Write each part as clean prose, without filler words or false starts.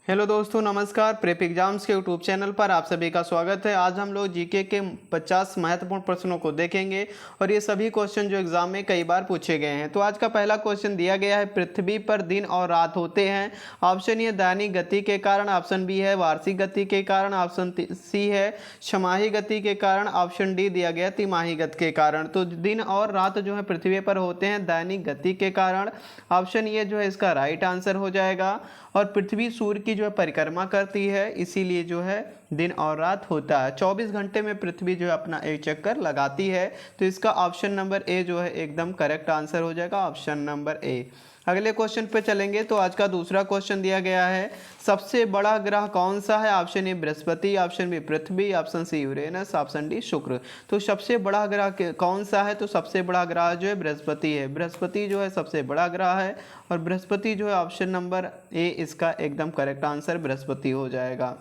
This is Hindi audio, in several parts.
हेलो दोस्तों, नमस्कार। प्रेप एग्जाम्स के यूट्यूब चैनल पर आप सभी का स्वागत है। आज हम लोग जीके के 50 महत्वपूर्ण प्रश्नों को देखेंगे और ये सभी क्वेश्चन जो एग्जाम में कई बार पूछे गए हैं। तो आज का पहला क्वेश्चन दिया गया है, पृथ्वी पर दिन और रात होते हैं। ऑप्शन ए दैनिक गति के कारण, ऑप्शन बी है वार्षिक गति के कारण, ऑप्शन सी है छमाही गति के कारण, ऑप्शन डी दिया गया तिमाही गति के कारण। तो दिन और रात जो है पृथ्वी पर होते हैं दैनिक गति के कारण। ऑप्शन ये जो है इसका राइट आंसर हो जाएगा। और पृथ्वी सूर्य की जो है परिक्रमा करती है, इसीलिए जो है दिन और रात होता है। 24 घंटे में पृथ्वी जो है अपना एक चक्कर लगाती है। तो इसका ऑप्शन नंबर ए जो है एकदम करेक्ट आंसर हो जाएगा, ऑप्शन नंबर ए। अगले क्वेश्चन पे चलेंगे। तो आज का दूसरा क्वेश्चन दिया गया है, सबसे बड़ा ग्रह कौन सा है? ऑप्शन ए बृहस्पति, ऑप्शन बी पृथ्वी, option C Uranus, option D शुक्र। तो सबसे बड़ा ग्रह कौन सा है? तो सबसे बड़ा ग्रह जो है बृहस्पति है। बृहस्पति जो है सबसे बड़ा ग्रह है और बृहस्पति जो है ऑप्शन नंबर ए इसका एकदम करेक्ट आंसर बृहस्पति हो जाएगा।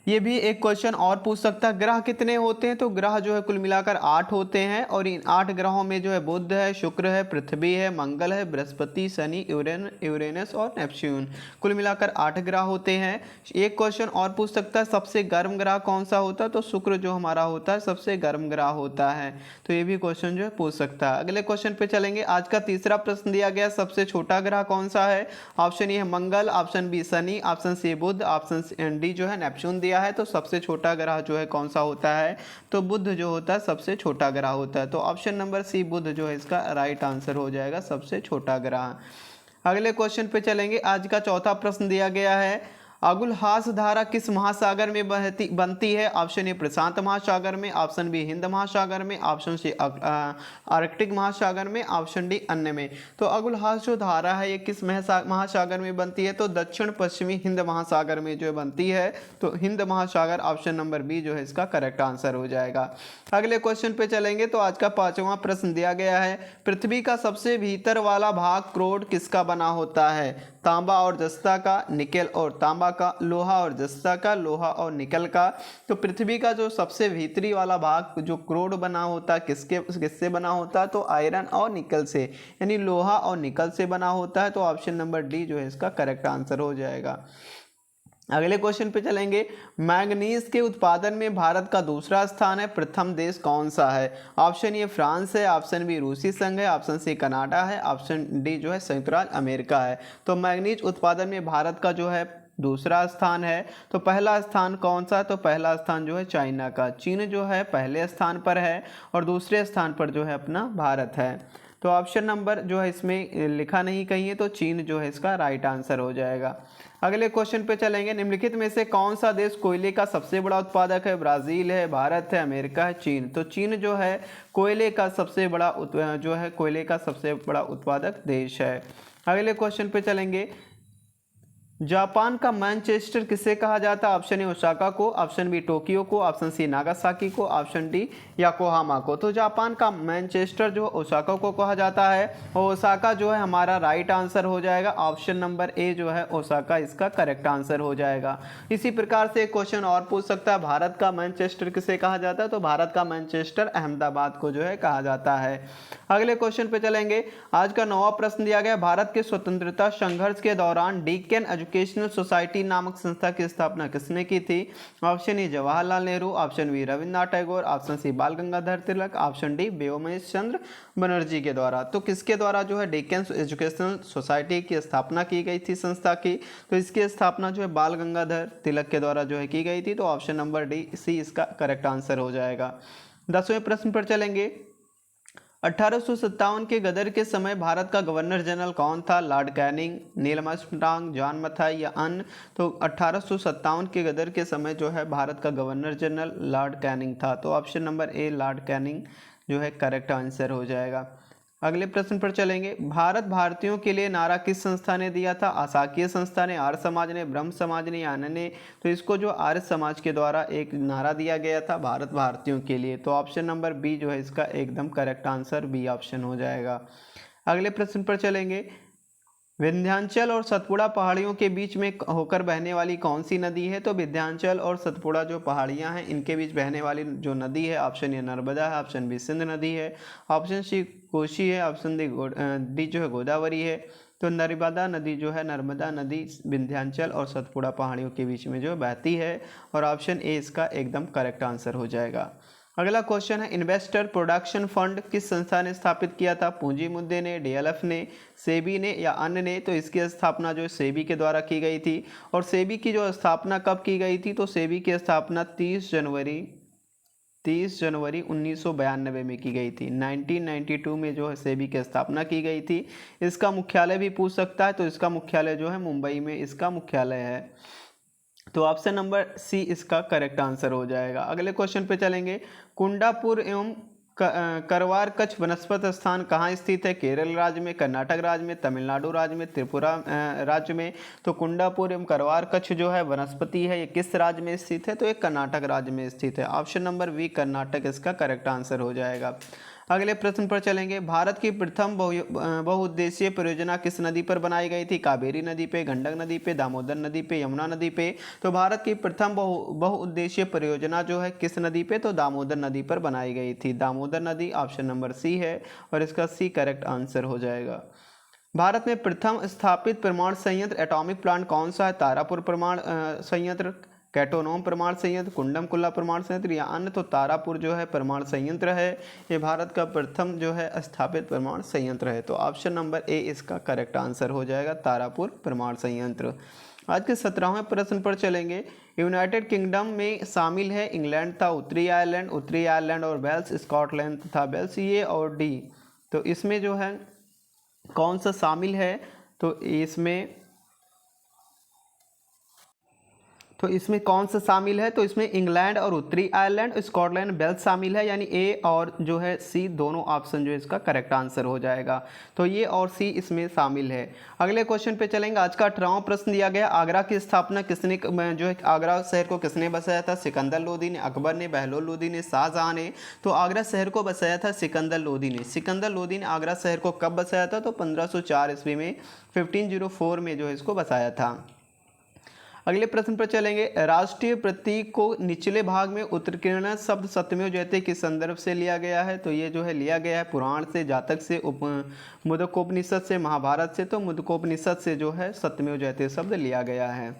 ये भी एक क्वेश्चन और पूछ सकता है, ग्रह कितने होते हैं? तो ग्रह जो है कुल मिलाकर 8 होते हैं और इन 8 ग्रहों में जो है बुध है, शुक्र है, पृथ्वी है, मंगल है, बृहस्पति, शनि, यूरेनस और नेपच्यून। कुल मिलाकर 8 ग्रह होते हैं। एक क्वेश्चन और पूछ सकता है, सबसे गर्म ग्रह कौन सा होता है? तो शुक्र जो हमारा होता है सबसे गर्म ग्रह होता है। तो ये भी क्वेश्चन जो है पूछ सकता है। अगले क्वेश्चन पे चलेंगे। आज का तीसरा प्रश्न दिया गया, सबसे छोटा ग्रह कौन सा है? ऑप्शन ए है मंगल, option B Shani, option C Budh, option D जो है नेपच्यून दिया है। तो सबसे छोटा ग्रह जो है कौन सा होता है? तो बुध जो होता है सबसे छोटा ग्रह होता है। तो ऑप्शन नंबर सी बुध जो है इसका राइट आंसर हो जाएगा, सबसे छोटा ग्रह। अगले क्वेश्चन पे चलेंगे। आज का चौथा प्रश्न दिया गया है, अगुलहास धारा किस महासागर में बनती है? ऑप्शन ए प्रशांत महासागर में, ऑप्शन बी हिंद महासागर में, ऑप्शन सी आर्कटिक महासागर में, ऑप्शन डी अन्य में। तो अगुलहास जो धारा है ये किस महासागर में बनती है? तो दक्षिण पश्चिमी हिंद महासागर में जो बनती है। तो हिंद महासागर ऑप्शन नंबर बी जो है इसका करेक्ट आंसर हो जाएगा। अगले क्वेश्चन पे चलेंगे। तो आज का पांचवा प्रश्न दिया गया है, पृथ्वी का सबसे भीतर वाला भाग क्रोड किसका बना होता है? तांबा और जस्ता का, निकेल और तांबा का, लोहा और जस्ता का, लोहा और निकल का। तो पृथ्वी का जो सबसे भीतरी वाला भाग जो क्रोड बना होता है किससे बना होता है? तो आयरन और निकल से, यानी लोहा और निकल से बना होता है। तो ऑप्शन नंबर डी जो है इसका करेक्ट आंसर हो जाएगा। अगले क्वेश्चन पे चलेंगे। मैंगनीज के उत्पादन में भारत का दूसरा स्थान है, प्रथम देश कौन सा है? ऑप्शन ए फ्रांस है, ऑप्शन बी रूसी संघ है, ऑप्शन सी कनाडा है, ऑप्शन डी जो है संयुक्त राज्य अमेरिका है। तो मैंगनीज उत्पादन में भारत का जो है दूसरा स्थान है। तो पहला स्थान कौन सा? तो पहला स्थान जो है चाइना का, चीन जो है पहले स्थान पर है और दूसरे स्थान पर जो है अपना भारत है। तो ऑप्शन नंबर जो है इसमें लिखा नहीं कहीं है, तो चीन जो है इसका राइट आंसर हो जाएगा। अगले क्वेश्चन पे चलेंगे। निम्नलिखित में से कौन सा देश कोयले का सबसे बड़ा उत्पादक है? ब्राजील है, भारत है, अमेरिका है, चीन। तो चीन जो है कोयले का सबसे बड़ा उत्पादक देश है। अगले क्वेश्चन पे चलेंगे। जापान का मैनचेस्टर किसे कहा जाता है? ऑप्शन ए ओसाका को, ऑप्शन बी टोक्यो को, ऑप्शन सी नागासाकी को, ऑप्शन डी याकोहामा को। तो जापान का मैनचेस्टर जो ओसाका को कहा जाता है और ओसाका जो है हमारा राइट आंसर हो जाएगा। ऑप्शन नंबर ए जो है ओसाका इसका करेक्ट आंसर हो जाएगा। इसी प्रकार से एक क्वेश्चन और पूछ सकता है, भारत का मैनचेस्टर किसे कहा जाता है? तो भारत का मैनचेस्टर अहमदाबाद को जो है कहा जाता है। अगले क्वेश्चन पे चलेंगे। आज का 9वां प्रश्न दिया गया, भारत के स्वतंत्रता संघर्ष के दौरान डेक्कन एजुकेशनल सोसाइटी नामक संस्था की स्थापना किसने की थी? Option A Jawaharlal Nehru, option B Rabindranath Tagore, option C Bal Gangadhar Tilak, option D Womesh Chandra Bonnerjee के द्वारा। तो किसके द्वारा जो है डेक्कन एजुकेशनल सोसाइटी की स्थापना की गई थी संस्था की? तो इसकी स्थापना जो है बाल गंगाधर तिलक के द्वारा जो है की गई थी। तो ऑप्शन नंबर डी सी इसका करेक्ट आंसर हो जाएगा। 10वें प्रश्न पर चलेंगे। 1857 के गदर के समय भारत का गवर्नर जनरल कौन था? Lord Canning, Neil Armstrong, John Mathai या अन्य? तो 1857 के गदर के समय जो है भारत का गवर्नर जनरल लॉर्ड कैनिंग था। तो option number A Lord Canning जो है करेक्ट आंसर हो जाएगा। अगले प्रश्न पर चलेंगे। भारत भारतीयों के लिए नारा किस संस्था ने दिया था? आसाकीय संस्था ने, आर्य समाज ने, ब्रह्म समाज ने या अन्य ने? तो इसको जो आर्य समाज के द्वारा एक नारा दिया गया था भारत भारतीयों के लिए। तो ऑप्शन नंबर बी जो है इसका एकदम करेक्ट आंसर बी ऑप्शन हो जाएगा। अगले प्रश्न पर चलेंगे। विंध्याचल और सतपुड़ा पहाड़ियों के बीच में होकर बहने वाली कौन सी नदी है? तो विंध्याचल और सतपुड़ा जो पहाड़ियां हैं इनके बीच बहने वाली जो नदी है, ऑप्शन ए नर्मदा है, ऑप्शन बी सिंध नदी है, ऑप्शन सी कोशी है, ऑप्शन डी जो है गोदावरी है, तो नर्मदा नदी जो है, नर्मदा नदी विंध्याचल और सतपुड़ा पहाड़ियों के बीच में जो बहती है, और ऑप्शन ए इसका एकदम करेक्ट आंसर हो जाएगा। अगला क्वेश्चन है, इन्वेस्टर प्रोडक्शन फंड किस संस्था ने स्थापित किया था? पूंजी मुद्दे ने, डीएलएफ ने, सेबी ने या अन्य ने? तो इसकी स्थापना जो सेबी के द्वारा की गई थी। और सेबी की जो स्थापना कब की गई थी? तो सेबी की स्थापना 30 जनवरी 1992 में की गई थी। 1992 में जो है सेबी की स्थापना की गई थी। इसका मुख्यालय भी पूछ सकता है, तो इसका मुख्यालय जो है मुंबई में इसका मुख्यालय है। तो ऑप्शन नंबर सी इसका करेक्ट आंसर हो जाएगा। अगले क्वेश्चन पे चलेंगे, कुंडापुर एवं करवार कच्छ वनस्पति स्थान कहाँ स्थित है? केरल राज्य में, कर्नाटक राज्य में, तमिलनाडु राज्य में, त्रिपुरा राज्य में? तो कुंडापुर एवं करवार कच्छ जो है वनस्पति है, ये किस राज्य में स्थित है? तो ये कर्नाटक राज्य में स्थित है। ऑप्शन नंबर बी कर्नाटक इसका करेक्ट आंसर हो जाएगा। अगले प्रश्न पर चलेंगे, भारत की प्रथम बहुउद्देशीय परियोजना किस नदी पर बनाई गई थी? कावेरी नदी पे, गंडक नदी पे, दामोदर नदी पे, यमुना नदी पे? तो भारत की प्रथम बहुउद्देशीय परियोजना जो है किस नदी पे? तो दामोदर नदी पर बनाई गई थी। दामोदर नदी ऑप्शन नंबर सी है, और इसका सी करेक्ट आंसर हो जाएगा। भारत में प्रथम स्थापित परमाणु संयंत्र एटॉमिक प्लांट कौन सा है? तारापुर परमाणु संयंत्र, कैटोनोम परमाणु संयंत्र, कुंडमकुल्ला परमाणु संयंत्र या अन्य? तो तारापुर जो है परमाणु संयंत्र है, ये भारत का प्रथम जो है स्थापित परमाणु संयंत्र है। तो ऑप्शन नंबर ए इसका करेक्ट आंसर हो जाएगा, तारापुर परमाणु संयंत्र। आज के 17वें प्रश्न पर चलेंगे, यूनाइटेड किंगडम में शामिल है इंग्लैंड तथा उत्तरी आयरलैंड और वेल्स, स्कॉटलैंड तथा वेल्स, ये और डी। तो इसमें जो है कौन सा शामिल है? तो इसमें कौन सा शामिल है? तो इसमें इंग्लैंड और उत्तरी आयरलैंड, स्कॉटलैंड, वेल्स शामिल है, यानी ए और जो है सी दोनों ऑप्शन जो है इसका करेक्ट आंसर हो जाएगा। तो ये और सी इसमें शामिल है। अगले क्वेश्चन पे चलेंगे। आज का 18वां प्रश्न दिया गया, आगरा की स्थापना किसने जो है आगरा शहर को किसने बसाया था? सिकंदर लोदी ने, अकबर ने, बहलोल लोदी ने, शाहजहां ने? तो आगरा शहर को बसाया था सिकंदर लोदी ने। सिकंदर लोदी ने आगरा शहर को कब बसाया था? तो 1504 ईस्वी में, 1504 में जो है इसको बसाया था। अगले प्रश्न पर चलेंगे, राष्ट्रीय प्रतीक को निचले भाग में उत्कीर्ण शब्द सत्यमेव जयते के संदर्भ से लिया गया है? तो ये जो है लिया गया है पुराण से, जातक से, मुंडकोपनिषद से, महाभारत से। तो मुंडकोपनिषद से जो है सत्यमेव जयते शब्द लिया गया है।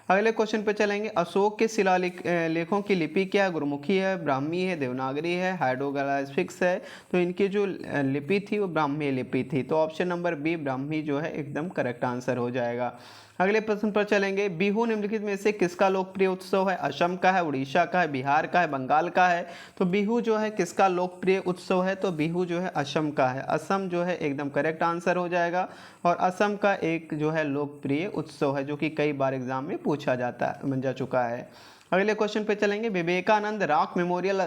अगले क्वेश्चन पर चलेंगे, अशोक के शिलालेखों की लिपि क्या है? गुरुमुखी है, ब्राह्मी है, देवनागरी है, हाइड्रोग्लिफिक्स है? तो इनकी जो लिपि थी वो ब्राह्मी लिपि थी। तो ऑप्शन नंबर बी ब्राह्मी जो है एकदम करेक्ट आंसर हो जाएगा। अगले प्रश्न पर चलेंगे, बिहू निम्नलिखित में से किसका लोकप्रिय उत्सव है? असम का है, उड़ीसा का है, बिहार का है, बंगाल का है? तो बिहू जो है किसका लोकप्रिय उत्सव है? तो बिहू जो है असम का है। असम जो है एकदम करेक्ट आंसर हो जाएगा, और असम का एक जो है लोकप्रिय उत्सव है जो कि कई बार एग्जाम में पूछा जा चुका है। अगले क्वेश्चन पे चलेंगे, विवेकानंद रॉक मेमोरियल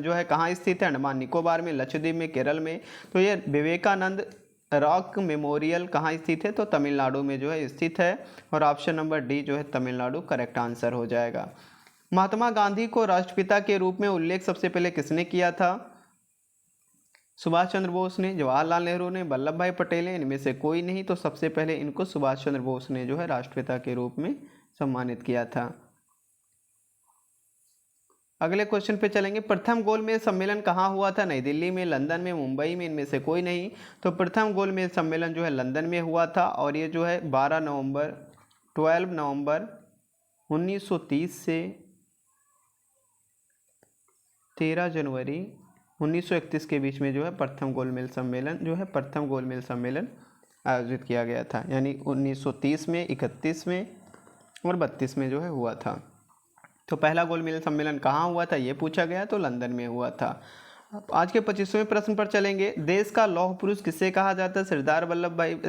जो है कहाँ स्थित है? अंडमान निकोबार में, लक्षद्वीप में, केरल में? तो ये विवेकानंद रॉक मेमोरियल कहाँ स्थित है? तो तमिलनाडु में जो है स्थित है, और ऑप्शन नंबर डी जो है तमिलनाडु करेक्ट आंसर हो जाएगा। महात्मा गांधी को राष्ट्रपिता के रूप में उल्लेख सबसे पहले किसने किया था? सुभाष चंद्र बोस ने, जवाहरलाल नेहरू ने, वल्लभ भाई पटेल ने, इनमें से कोई नहीं। तो सबसे पहले इनको सुभाष चंद्र बोस ने जो है राष्ट्रपिता के रूप में सम्मानित किया था। अगले क्वेश्चन पे चलेंगे, प्रथम गोलमेज सम्मेलन कहाँ हुआ था? नई दिल्ली में, लंदन में, मुंबई में, इनमें से कोई नहीं। तो प्रथम गोलमेज सम्मेलन जो है लंदन में हुआ था, और ये जो है 12 नवंबर 1930 से 13 जनवरी 1931 के बीच में जो है प्रथम गोलमेज सम्मेलन आयोजित किया गया था, यानी 1930 में, 31 में और 32 में जो है हुआ था। तो पहला गोलमेज सम्मेलन कहाँ हुआ था ये पूछा गया, तो लंदन में हुआ था। आज के 25वें प्रश्न पर चलेंगे, देश का लौह पुरुष किसे कहा जाता है?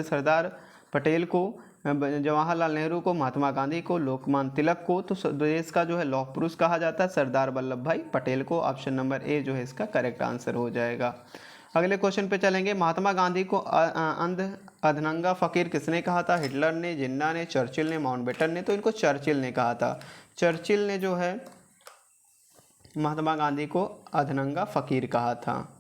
सरदार पटेल को, जवाहरलाल नेहरू को, महात्मा गांधी को, लोकमान्य तिलक को? तो देश का जो है लौह पुरुष कहा जाता है सरदार वल्लभ भाई पटेल को। ऑप्शन नंबर ए जो है इसका करेक्ट आंसर हो जाएगा। अगले क्वेश्चन पे चलेंगे, महात्मा गांधी को अधनंगा फकीर किसने कहा था? हिटलर ने, जिन्ना ने, चर्चिल ने, माउंटबेटन ने? तो इनको चर्चिल ने कहा था। चर्चिल ने जो है महात्मा गांधी को अधनंगा फकीर कहा था।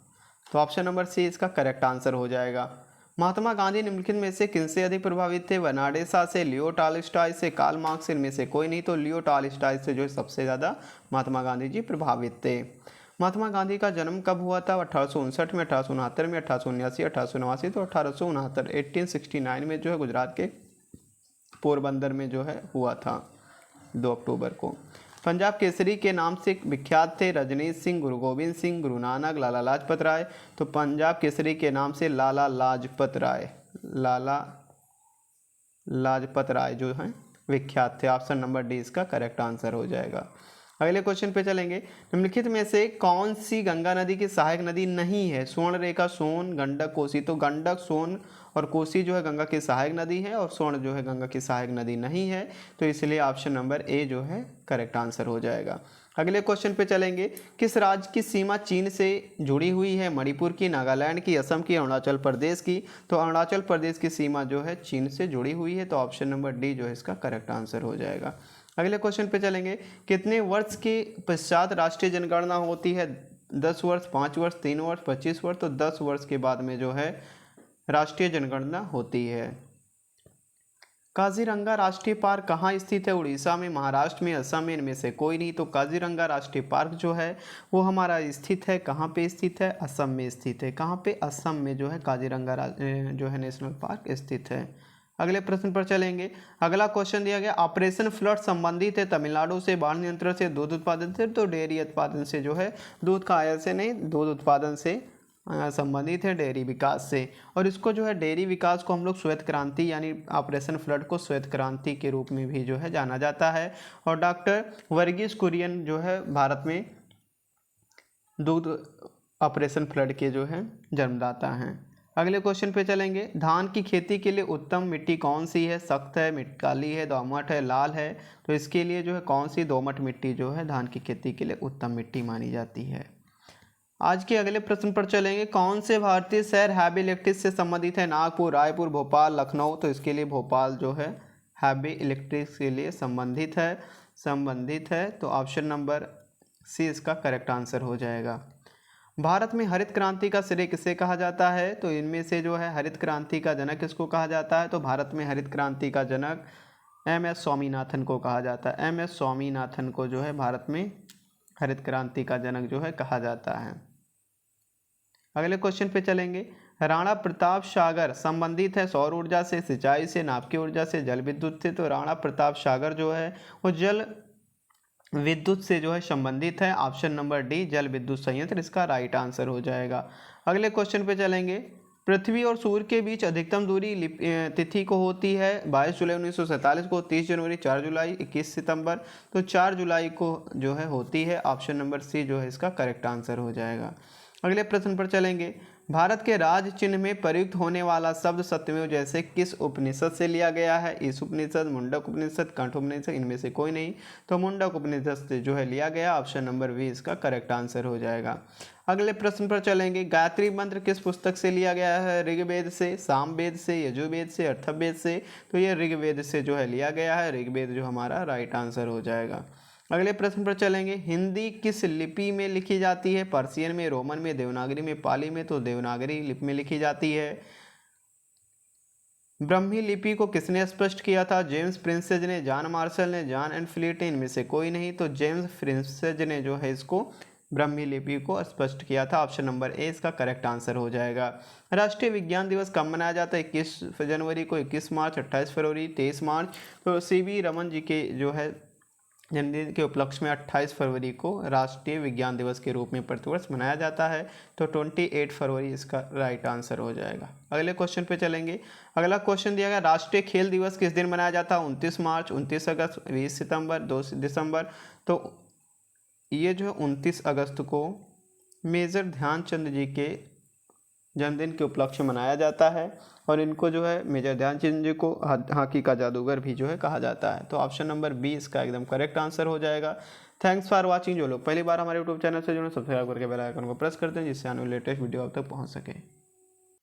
तो ऑप्शन नंबर सी इसका करेक्ट आंसर हो जाएगा। महात्मा गांधी निम्नलिखित में से किनसे अधिक प्रभावित थे? बर्नार्ड शॉ से, लियो टॉलस्टॉय से, कार्ल मार्क्स से? इनमें से कोई नहीं। तो लियो टॉलस्टॉय से जो है सबसे ज़्यादा महात्मा गांधी जी प्रभावित थे। महात्मा गांधी का जन्म कब हुआ था? 1859 में, 1869 में, 1879, 1889, तो 1869 1869 में जो है गुजरात के पोरबंदर में जो है हुआ था 2 अक्टूबर को। पंजाब केसरी के नाम से विख्यात थे रजनीश सिंह, गुरु गोविंद सिंह, गुरु नानक, लाला लाजपत राय। तो पंजाब केसरी के नाम से लाला लाजपत राय जो हैं विख्यात थे। ऑप्शन नंबर डी इसका करेक्ट आंसर हो जाएगा। अगले क्वेश्चन पे चलेंगे। निम्नलिखित में से कौन सी गंगा नदी की सहायक नदी नहीं है? सुवर्णरेखा, सोन, गंडक, कोसी। तो गंडक, सोन और कोसी जो है गंगा की सहायक नदी है और स्वर्ण जो है गंगा की सहायक नदी नहीं है, तो इसलिए ऑप्शन नंबर ए जो है करेक्ट आंसर हो जाएगा। अगले क्वेश्चन पे चलेंगे। किस राज्य की सीमा चीन से जुड़ी हुई है? मणिपुर की, नागालैंड की, असम की, अरुणाचल प्रदेश की। तो अरुणाचल प्रदेश की सीमा जो है चीन से जुड़ी हुई है, तो ऑप्शन नंबर डी जो है इसका करेक्ट आंसर हो जाएगा। अगले क्वेश्चन पे चलेंगे। कितने वर्ष के पश्चात राष्ट्रीय जनगणना होती है? 10 वर्ष, 5 वर्ष, 3 वर्ष, 25 वर्ष। तो 10 वर्ष के बाद में जो है राष्ट्रीय जनगणना होती है। काजीरंगा राष्ट्रीय पार्क कहाँ स्थित है? उड़ीसा में, महाराष्ट्र में, असम में, इनमें से कोई नहीं। तो काजीरंगा राष्ट्रीय पार्क जो है वो हमारा स्थित है, कहाँ पे स्थित है? असम में स्थित है। कहाँ पे? असम में जो है काजीरंगा जो है नेशनल पार्क स्थित है। अगले प्रश्न पर चलेंगे। अगला क्वेश्चन दिया गया, ऑपरेशन फ्लड संबंधित है तमिलनाडु से, बाढ़ नियंत्रण से, दूध उत्पादन से। तो डेयरी उत्पादन से जो है, दूध का आयात से नहीं, दूध उत्पादन से संबंधित है, डेयरी विकास से। और इसको जो है डेयरी विकास को हम लोग श्वेत क्रांति यानी ऑपरेशन फ्लड को श्वेत क्रांति के रूप में भी जो है जाना जाता है। और डॉक्टर वर्गीस कुरियन जो है भारत में दूध ऑपरेशन फ्लड के जो है जन्मदाता हैं। अगले क्वेश्चन पे चलेंगे। धान की खेती के लिए उत्तम मिट्टी कौन सी है? सख्त है, काली है, दोमट है, लाल है। तो इसके लिए जो है कौन सी दोमट मिट्टी जो है धान की खेती के लिए उत्तम मिट्टी मानी जाती है। आज के अगले प्रश्न पर चलेंगे। कौन से भारतीय शहर हैवी इलेक्ट्रिक से संबंधित है? नागपुर, रायपुर, भोपाल, लखनऊ। तो इसके लिए भोपाल जो है हैवी इलेक्ट्रिक के लिए संबंधित है। तो ऑप्शन नंबर सी इसका करेक्ट आंसर हो जाएगा। भारत में हरित क्रांति का श्रेय किसे कहा जाता है? तो इनमें से जो है हरित क्रांति का जनक किसको कहा जाता है? तो भारत में हरित क्रांति का जनक एम.एस. स्वामीनाथन को कहा जाता है। एम.एस. स्वामीनाथन को जो है भारत में हरित क्रांति का जनक जो है कहा जाता है। अगले क्वेश्चन पे चलेंगे। राणा प्रताप सागर संबंधित है सौर ऊर्जा से, सिंचाई से, नाभिकीय ऊर्जा से, जल विद्युत से। तो राणा प्रताप सागर जो है वो जल विद्युत से जो है संबंधित है। ऑप्शन नंबर डी जल विद्युत संयंत्र इसका राइट आंसर हो जाएगा। अगले क्वेश्चन पे चलेंगे। पृथ्वी और सूर्य के बीच अधिकतम दूरी तिथि को होती है 22 जुलाई 1947 को, 30 जनवरी, 4 जुलाई, 21 सितंबर। तो 4 जुलाई को जो है होती है। ऑप्शन नंबर सी जो है इसका करेक्ट आंसर हो जाएगा। अगले प्रश्न पर चलेंगे। भारत के राज चिन्ह में प्रयुक्त होने वाला शब्द सत्यमेव जैसे किस उपनिषद से लिया गया है? ईश उपनिषद, मुंडक उपनिषद, कंठ उपनिषद, इनमें से कोई नहीं। तो मुंडक उपनिषद से जो है लिया गया। ऑप्शन नंबर बी इसका करेक्ट आंसर हो जाएगा। अगले प्रश्न पर चलेंगे। गायत्री मंत्र किस पुस्तक से लिया गया है? ऋग्वेद से, सामवेद से, यजुर्वेद से, अथर्ववेद से। तो ये ऋग्वेद से जो है लिया गया है। ऋग्वेद जो हमारा राइट आंसर हो जाएगा। अगले प्रश्न पर चलेंगे। हिंदी किस लिपि में लिखी जाती है? पर्शियन में, रोमन में, देवनागरी में, पाली में। तो देवनागरी लिपि में लिखी जाती है। ब्राह्मी लिपि को किसने स्पष्ट किया था? जेम्स प्रिंसेज ने, जॉन मार्शल ने, जॉन एंड फ्लीट ने, इनमें से कोई नहीं। तो जेम्स प्रिंसेज ने जो है इसको ब्राह्मी लिपि को स्पष्ट किया था। ऑप्शन नंबर ए इसका करेक्ट आंसर हो जाएगा। राष्ट्रीय विज्ञान दिवस कब मनाया जाता है? 21 जनवरी को, 21 मार्च, 28 फरवरी, 23 मार्च। तो सी.वी. रमन जी के जो है जन्मदिन के उपलक्ष्य में 28 फरवरी को राष्ट्रीय विज्ञान दिवस के रूप में प्रतिवर्ष मनाया जाता है। तो 28 फरवरी इसका राइट आंसर हो जाएगा। अगले क्वेश्चन पे चलेंगे। अगला क्वेश्चन दिया गया। राष्ट्रीय खेल दिवस किस दिन मनाया जाता है? 29 मार्च, 29 अगस्त, 20 सितंबर, 2 दिसंबर। तो ये जो है 29 अगस्त को मेजर ध्यानचंद जी के जन्मदिन के उपलक्ष्य में मनाया जाता है। और इनको जो है मेजर ध्यानचंद जी को हॉकी का जादूगर भी जो है कहा जाता है। तो ऑप्शन नंबर बी इसका एकदम करेक्ट आंसर हो जाएगा। Thanks for watching. जो लोग पहली बार हमारे यूट्यूब चैनल से जुड़े सब्सक्राइब करके बेल आइकन को प्रेस करते हैं जिससे आने वाले लेटेस्ट वीडियो आप तक पहुंच सके।